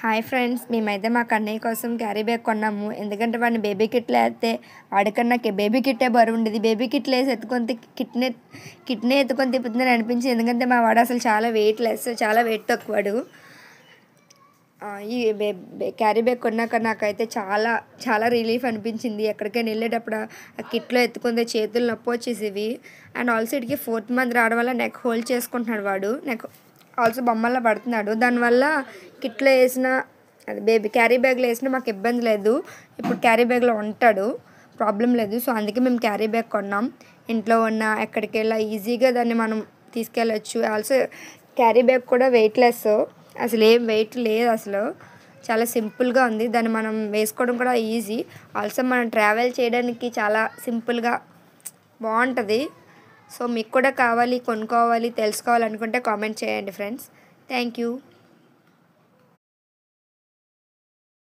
Hi friends, మేమైతే మా కన్నయ్య కోసం క్యారీ బ్యాగ్ కొన్నాము. ఎందుకంటే వాడిని బేబీ కిట్లో వేస్తే వాడికన్నా బేబీ కిట్టే బరువు ఉండేది. బేబీ కిట్లో వేసి ఎత్తుకొని కిట్నే ఎత్తుకొని తిప్పుతుందని అనిపించింది. ఎందుకంటే మా వాడు అసలు చాలా వెయిట్ లెస్, చాలా వెయిట్ తక్కువాడు. ఈ క్యారీ బ్యాగ్ కొన్నాక నాకైతే చాలా చాలా రిలీఫ్ అనిపించింది. ఎక్కడికైనా వెళ్ళేటప్పుడు ఆ కిట్లో ఎత్తుకుంటే చేతులు నొప్పి వచ్చేసేవి. అండ్ ఆల్సో ఇటుకి 4th మంత్ రావడం వల్ల నెక్ హోల్డ్ చేసుకుంటున్నాడు వాడు. నెక్ ఆల్సో బొమ్మల్లో పడుతున్నాడు. దానివల్ల కిట్లో వేసిన బేబీ క్యారీ బ్యాగ్లో వేసినా మాకు ఇబ్బంది లేదు. ఇప్పుడు క్యారీ బ్యాగ్లో ఉంటాడు, ప్రాబ్లం లేదు. సో అందుకే మేము క్యారీ బ్యాగ్ కొన్నాం. ఇంట్లో ఉన్న ఎక్కడికి వెళ్ళా ఈజీగా దాన్ని మనం తీసుకెళ్ళచ్చు. ఆల్సో క్యారీ బ్యాగ్ కూడా వెయిట్లెస్, అసలు ఏం వెయిట్ లేదు, అసలు చాలా సింపుల్గా ఉంది. దాన్ని మనం వేసుకోవడం కూడా ఈజీ. ఆల్సో మనం ట్రావెల్ చేయడానికి చాలా సింపుల్గా బాగుంటుంది. సో మీకు కూడా కావాలి, కొనుక్కోవాలి, తెలుసుకోవాలనుకుంటే కామెంట్ చేయండి ఫ్రెండ్స్. Thank you.